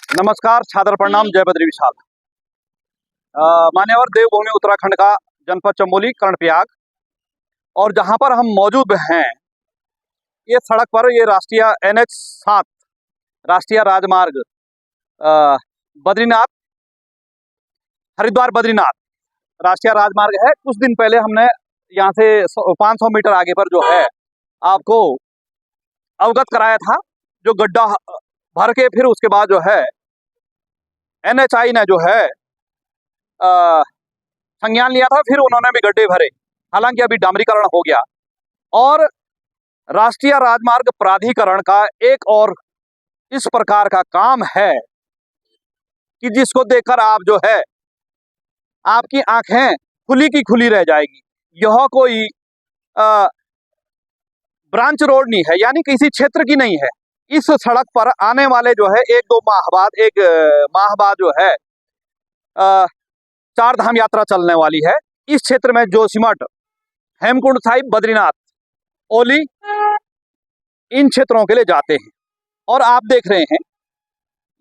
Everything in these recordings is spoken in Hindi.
नमस्कार, छात्र प्रणाम, जय बद्री विशाल। मान्यवर देवभूमि उत्तराखंड का जनपद चमोली कर्णप्रयाग, और जहां पर हम मौजूद हैं ये सड़क पर ये राष्ट्रीय NH 7 राष्ट्रीय राजमार्ग बद्रीनाथ हरिद्वार बद्रीनाथ राष्ट्रीय राजमार्ग है। कुछ दिन पहले हमने यहाँ से 500 मीटर आगे पर जो है आपको अवगत कराया था, जो गड्ढा भर के फिर उसके बाद जो है NHI ने जो है संज्ञान लिया था, फिर उन्होंने भी गड्ढे भरे। हालांकि अभी डामरीकरण हो गया और राष्ट्रीय राजमार्ग प्राधिकरण का एक और इस प्रकार का काम है कि जिसको देखकर आप जो है आपकी आंखें खुली की खुली रह जाएगी। यह कोई ब्रांच रोड नहीं है, यानी किसी क्षेत्र की नहीं है। इस सड़क पर आने वाले जो है एक माह बाद जो है चार धाम यात्रा चलने वाली है। इस क्षेत्र में जोशीमठ, हेमकुंड साहिब, बद्रीनाथ, ओली, इन क्षेत्रों के लिए जाते हैं। और आप देख रहे हैं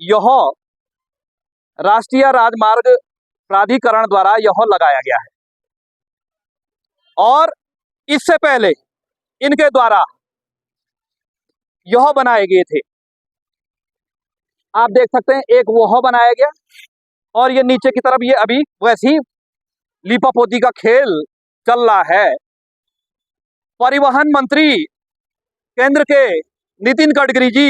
यह राष्ट्रीय राजमार्ग प्राधिकरण द्वारा यह लगाया गया है, और इससे पहले इनके द्वारा यह बनाए गए थे। आप देख सकते हैं एक वह बनाया गया, और ये नीचे की तरफ ये अभी वैसी लीपापोती का खेल चल रहा है। परिवहन मंत्री केंद्र के नितिन गडकरी जी,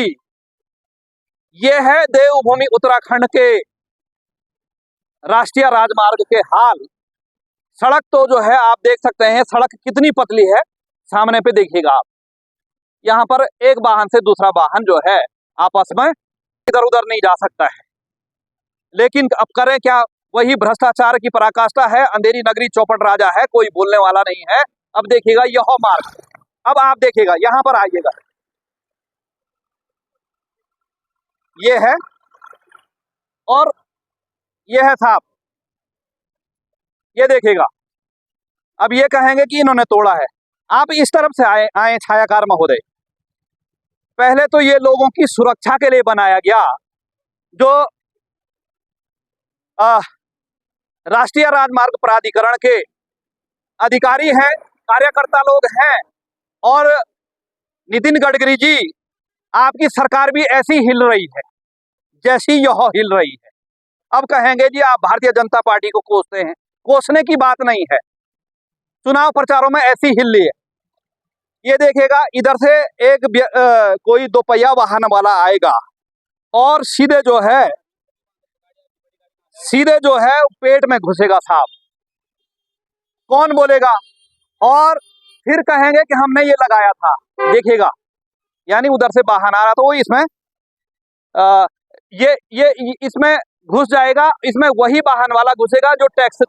ये है देवभूमि उत्तराखंड के राष्ट्रीय राजमार्ग के हाल। सड़क तो जो है आप देख सकते हैं सड़क कितनी पतली है, सामने पे देखिएगा आप। यहाँ पर एक वाहन से दूसरा वाहन जो है आपस में इधर उधर नहीं जा सकता है। लेकिन अब करें क्या, वही भ्रष्टाचार की पराकाष्ठा है। अंधेरी नगरी चौपट राजा है, कोई बोलने वाला नहीं है। अब देखिएगा यह मार्ग, अब आप देखिएगा यहां पर आइएगा, ये है और ये है साहब, ये देखिएगा। अब ये कहेंगे कि इन्होंने तोड़ा है। आप इस तरफ से आए छायाकार महोदय। पहले तो ये लोगों की सुरक्षा के लिए बनाया गया, जो राष्ट्रीय राजमार्ग प्राधिकरण के अधिकारी हैं, कार्यकर्ता लोग हैं, और नितिन गडकरी जी, आपकी सरकार भी ऐसी हिल रही है जैसी यह हिल रही है। अब कहेंगे जी आप भारतीय जनता पार्टी को कोसते हैं। कोसने की बात नहीं है, चुनाव प्रचारों में ऐसी हिल रही है। ये देखिएगा इधर से एक कोई दोपहिया वाहन वाला आएगा और सीधे जो है पेट में घुसेगा साहब। कौन बोलेगा? और फिर कहेंगे कि हमने ये लगाया था। देखिएगा, यानी उधर से वाहन आ रहा तो वो इसमें ये इसमें घुस जाएगा। इसमें वही वाहन वाला घुसेगा जो टैक्स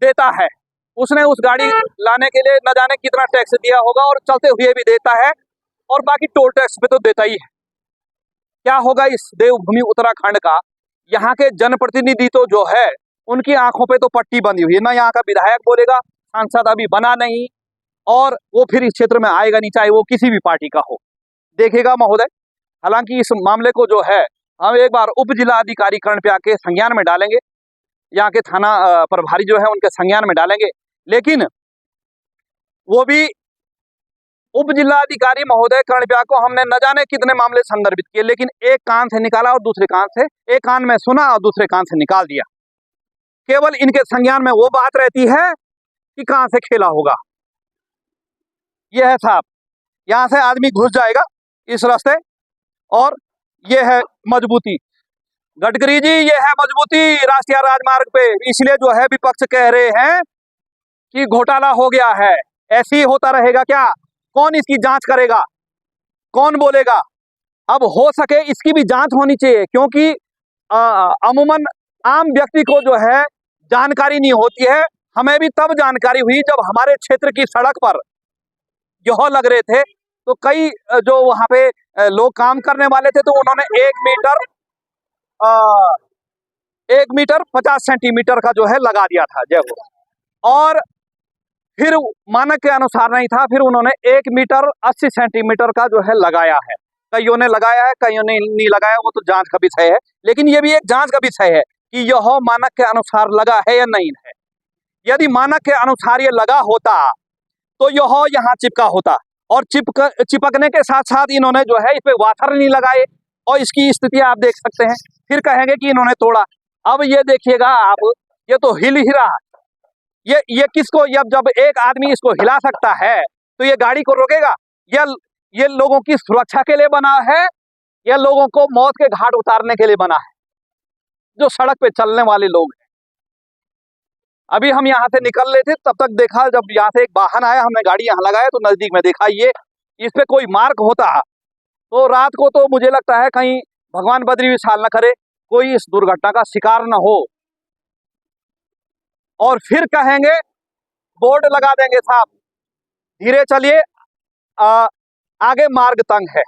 देता है। उसने उस गाड़ी लाने के लिए न जाने कितना टैक्स दिया होगा, और चलते हुए भी देता है, और बाकी टोल टैक्स पे तो देता ही है। क्या होगा इस देवभूमि उत्तराखंड का? यहाँ के जनप्रतिनिधि तो जो है उनकी आंखों पे तो पट्टी बंधी हुई है। ना यहाँ का विधायक बोलेगा, सांसद अभी बना नहीं, और वो फिर इस क्षेत्र में आएगा नहीं, चाहे वो किसी भी पार्टी का हो। देखिएगा महोदय, हालांकि इस मामले को जो है हम एक बार उप जिला अधिकारी कर्णप्रयाग के संज्ञान में डालेंगे, यहाँ के थाना प्रभारी जो है उनके संज्ञान में डालेंगे। लेकिन वो भी उप जिलाधिकारी महोदय कर्णप्रयाग को हमने न जाने कितने मामले संदर्भित किए, लेकिन एक कान से निकाला और दूसरे कान से, एक कान में सुना और दूसरे कान से निकाल दिया। केवल इनके संज्ञान में वो बात रहती है कि कहां से खेला होगा। यह है साहब, यहां से आदमी घुस जाएगा इस रास्ते, और ये है मजबूती। गडकरी जी, ये है मजबूती राष्ट्रीय राजमार्ग पे। इसलिए जो है विपक्ष कह रहे हैं कि घोटाला हो गया है। ऐसे ही होता रहेगा क्या? कौन इसकी जांच करेगा? कौन बोलेगा? अब हो सके इसकी भी जांच होनी चाहिए, क्योंकि अमूमन आम व्यक्ति को जो है जानकारी नहीं होती है। हमें भी तब जानकारी हुई जब हमारे क्षेत्र की सड़क पर यह लग रहे थे, तो कई जो वहां पे लोग काम करने वाले थे, तो उन्होंने 1 मीटर 50 सेंटीमीटर का जो है लगा दिया था। जय हो। और फिर मानक के अनुसार नहीं था, फिर उन्होंने 1 मीटर 80 सेंटीमीटर का जो है लगाया है। कईयों ने लगाया है, कईयों ने नहीं लगाया, वो तो जांच का विषय है। लेकिन ये भी एक जांच का विषय है कि यह मानक के अनुसार लगा है या नहीं है। यदि मानक के अनुसार ये लगा होता तो यह यहाँ चिपका होता, और चिपकने के साथ साथ इन्होंने जो है इस पे वाथर नहीं लगाए, और इसकी स्थिति आप देख सकते हैं। फिर कहेंगे कि इन्होंने तोड़ा। अब ये देखिएगा आप, ये तो हिल ही रहा। ये किसको, जब एक आदमी इसको हिला सकता है तो ये गाड़ी को रोकेगा? ये लोगों की सुरक्षा के लिए बना है या लोगों को मौत के घाट उतारने के लिए बना है? जो सड़क पे चलने वाले लोग हैं। अभी हम यहाँ से निकल रहे थे, तब तक देखा जब यहाँ से एक वाहन आया, हमने गाड़ी यहाँ लगाया तो नजदीक में देखा ये इस पे कोई मार्क होता तो रात को तो मुझे लगता है कहीं भगवान बद्री विशाल न करे कोई इस दुर्घटना का शिकार न हो। और फिर कहेंगे, बोर्ड लगा देंगे साहब धीरे चलिए, आगे मार्ग तंग है।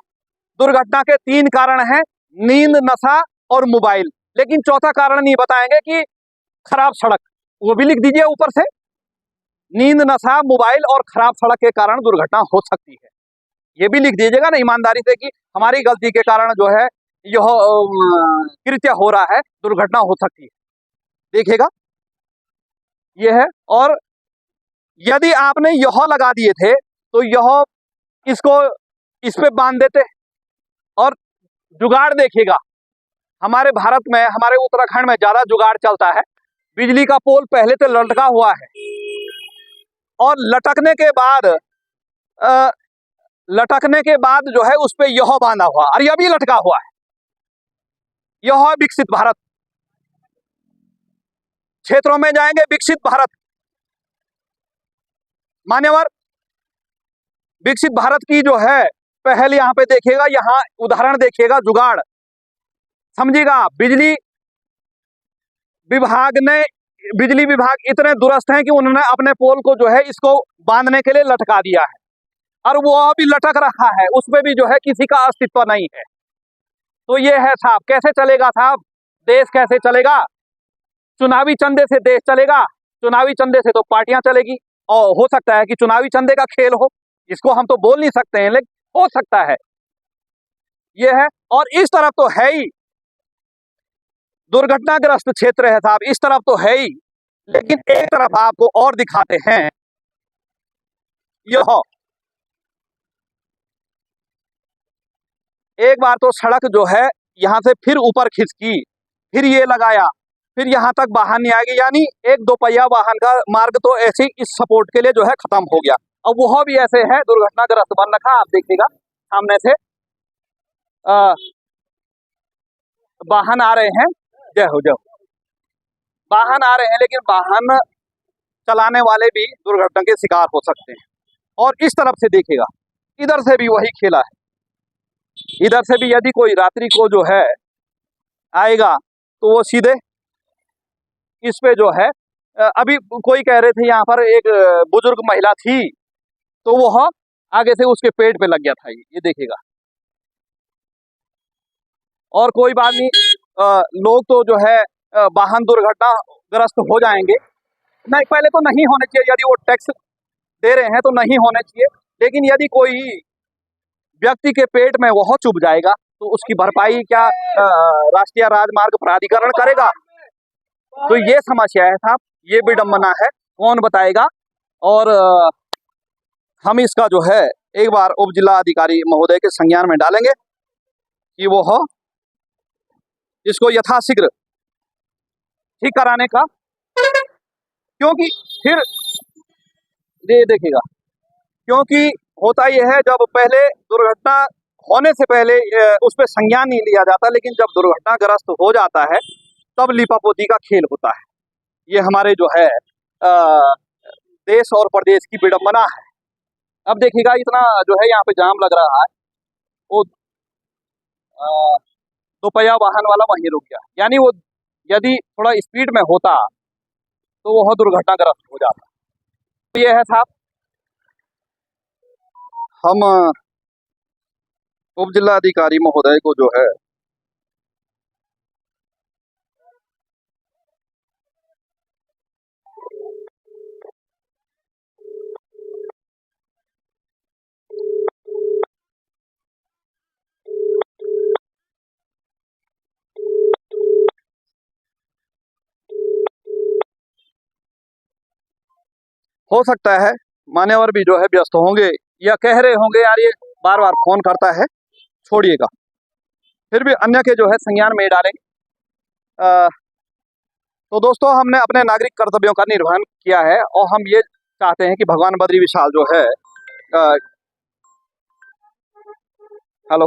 दुर्घटना के 3 कारण हैं, नींद, नशा और मोबाइल। लेकिन चौथा कारण नहीं बताएंगे कि खराब सड़क, वो भी लिख दीजिए ऊपर से। नींद, नशा, मोबाइल और खराब सड़क के कारण दुर्घटना हो सकती है, ये भी लिख दीजिएगा ना ईमानदारी से कि हमारी गलती के कारण जो है यह कृत्य हो रहा है, दुर्घटना हो सकती है। देखिएगा ये है। और यदि आपने यह लगा दिए थे तो यह इसको इस पे बांध देते। और जुगाड़ देखिएगा, हमारे भारत में, हमारे उत्तराखंड में ज्यादा जुगाड़ चलता है। बिजली का पोल पहले तो लटका हुआ है, और लटकने के बाद जो है उस पे यह बांधा हुआ, और यह भी लटका हुआ है। यह विकसित भारत। क्षेत्रों में जाएंगे, विकसित भारत। मान्यवर, विकसित भारत की जो है पहल यहाँ पे देखिएगा, यहाँ उदाहरण देखिएगा, जुगाड़ समझिएगा। बिजली विभाग इतने दुरुस्त हैं कि उन्होंने अपने पोल को जो है इसको बांधने के लिए लटका दिया है, और वो अभी लटक रहा है, उसमें भी जो है किसी का अस्तित्व नहीं है। तो ये है साहब, कैसे चलेगा साहब देश, कैसे चलेगा? चुनावी चंदे से देश चलेगा? चुनावी चंदे से तो पार्टियां चलेगी, और हो सकता है कि चुनावी चंदे का खेल हो, इसको हम तो बोल नहीं सकते हैं, लेकिन हो सकता है ये है। और इस तरफ तो है ही दुर्घटनाग्रस्त क्षेत्र है साहब, इस तरफ तो है ही। लेकिन एक तरफ आपको और दिखाते हैं, यह एक बार तो सड़क जो है यहां से फिर ऊपर खिसकी, फिर ये लगाया, फिर यहां तक वाहन नहीं आएगी, यानी एक 2 पहिया वाहन का मार्ग तो ऐसे ही इस सपोर्ट के लिए जो है खत्म हो गया। अब वह भी ऐसे है दुर्घटनाग्रस्त बन रखा। आप देखिएगा सामने से वाहन आ रहे हैं, जय हो, वाहन आ रहे हैं, लेकिन वाहन चलाने वाले भी दुर्घटना के शिकार हो सकते हैं। और इस तरफ से देखिएगा, इधर से भी वही खेला है। इधर से भी यदि कोई रात्रि को जो है आएगा तो वो सीधे इस पे जो है, अभी कोई कह रहे थे यहाँ पर एक बुजुर्ग महिला थी, तो वो आगे से उसके पेट पे लग गया था। ये देखिएगा। और कोई बात नहीं, लोग तो जो है वाहन दुर्घटनाग्रस्त हो जाएंगे, नहीं पहले तो नहीं होने चाहिए। यदि वो टैक्स दे रहे हैं तो नहीं होने चाहिए, लेकिन यदि कोई व्यक्ति के पेट में वह चुभ जाएगा तो उसकी भरपाई क्या राष्ट्रीय राजमार्ग प्राधिकरण करेगा? तो ये समस्या है साहब, ये विडंबना है, कौन बताएगा? और हम इसका जो है एक बार उप जिला अधिकारी महोदय के संज्ञान में डालेंगे कि वो इसको यथाशीघ्र ठीक कराने का, क्योंकि फिर ये देखिएगा, क्योंकि होता यह है जब पहले दुर्घटना होने से पहले उस पर संज्ञान नहीं लिया जाता, लेकिन जब दुर्घटनाग्रस्त हो जाता है तब लिपापोती का खेल होता है। ये हमारे जो है देश और प्रदेश की विडंबना है। अब देखिएगा, इतना जो है यहाँ पे जाम लग रहा है, वो 2 पहिया वाहन वाला वहीं रुक गया, यानी वो यदि थोड़ा स्पीड में होता तो वह दुर्घटनाग्रस्त हो जाता। तो ये है साहब, हम उप जिलाधिकारी महोदय को जो है हो सकता है मान्यवर भी जो है व्यस्त होंगे या कह रहे होंगे यार ये बार बार फोन करता है, छोड़िएगा। फिर भी अन्य के जो है संज्ञान में डालेंगे। तो दोस्तों, हमने अपने नागरिक कर्तव्यों का निर्वहन किया है और हम ये चाहते हैं कि भगवान बद्री विशाल जो है हेलो,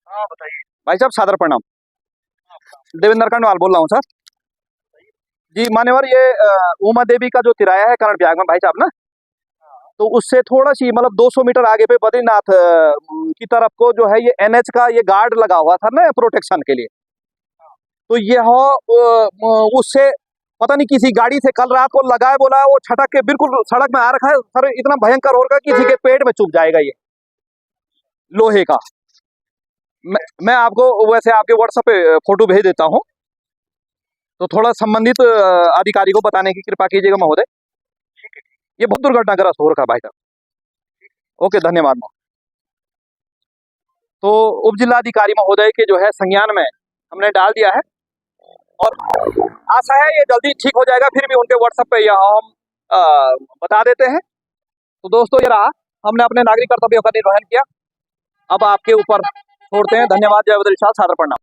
हाँ बताइए। भाई साहब सादर प्रणाम। देवेंद्र कर्णवाल बोल रहा हूँ सर जी। मान्यवर, ये उमा देवी का जो तिराया है करण ब्याग में भाई साहब ना, तो उससे थोड़ा सी मतलब 200 मीटर आगे पे बद्रीनाथ की तरफ को जो है ये एनएच का ये गार्ड लगा हुआ था ना प्रोटेक्शन के लिए। तो यह उससे पता नहीं किसी गाड़ी से कल रात को लगाए, बोला है वो छटक के बिल्कुल सड़क में आ रखा है सर, इतना भयंकर होगा किसी के पेट में चुभ जाएगा ये लोहे का। मैं आपको वैसे आपके व्हाट्सएप पे फोटो भेज देता हूँ, तो थोड़ा संबंधित अधिकारी को बताने की कृपा कीजिएगा महोदय। ये बहुत दुर्घटनाग्रस्त हो रखा है भाई साहब। ओके, धन्यवाद महोदय। तो उप जिलाधिकारी महोदय के जो है संज्ञान में हमने डाल दिया है और आशा है ये जल्दी ठीक हो जाएगा। फिर भी उनके व्हाट्सएप पे यह हम बता देते हैं। तो दोस्तों, ये रहा, हमने अपने नागरिक कर्तव्यों का निर्वहन किया। अब आपके ऊपर छोड़ते हैं। धन्यवाद। जय बद्री विशाल, सादर प्रणाम।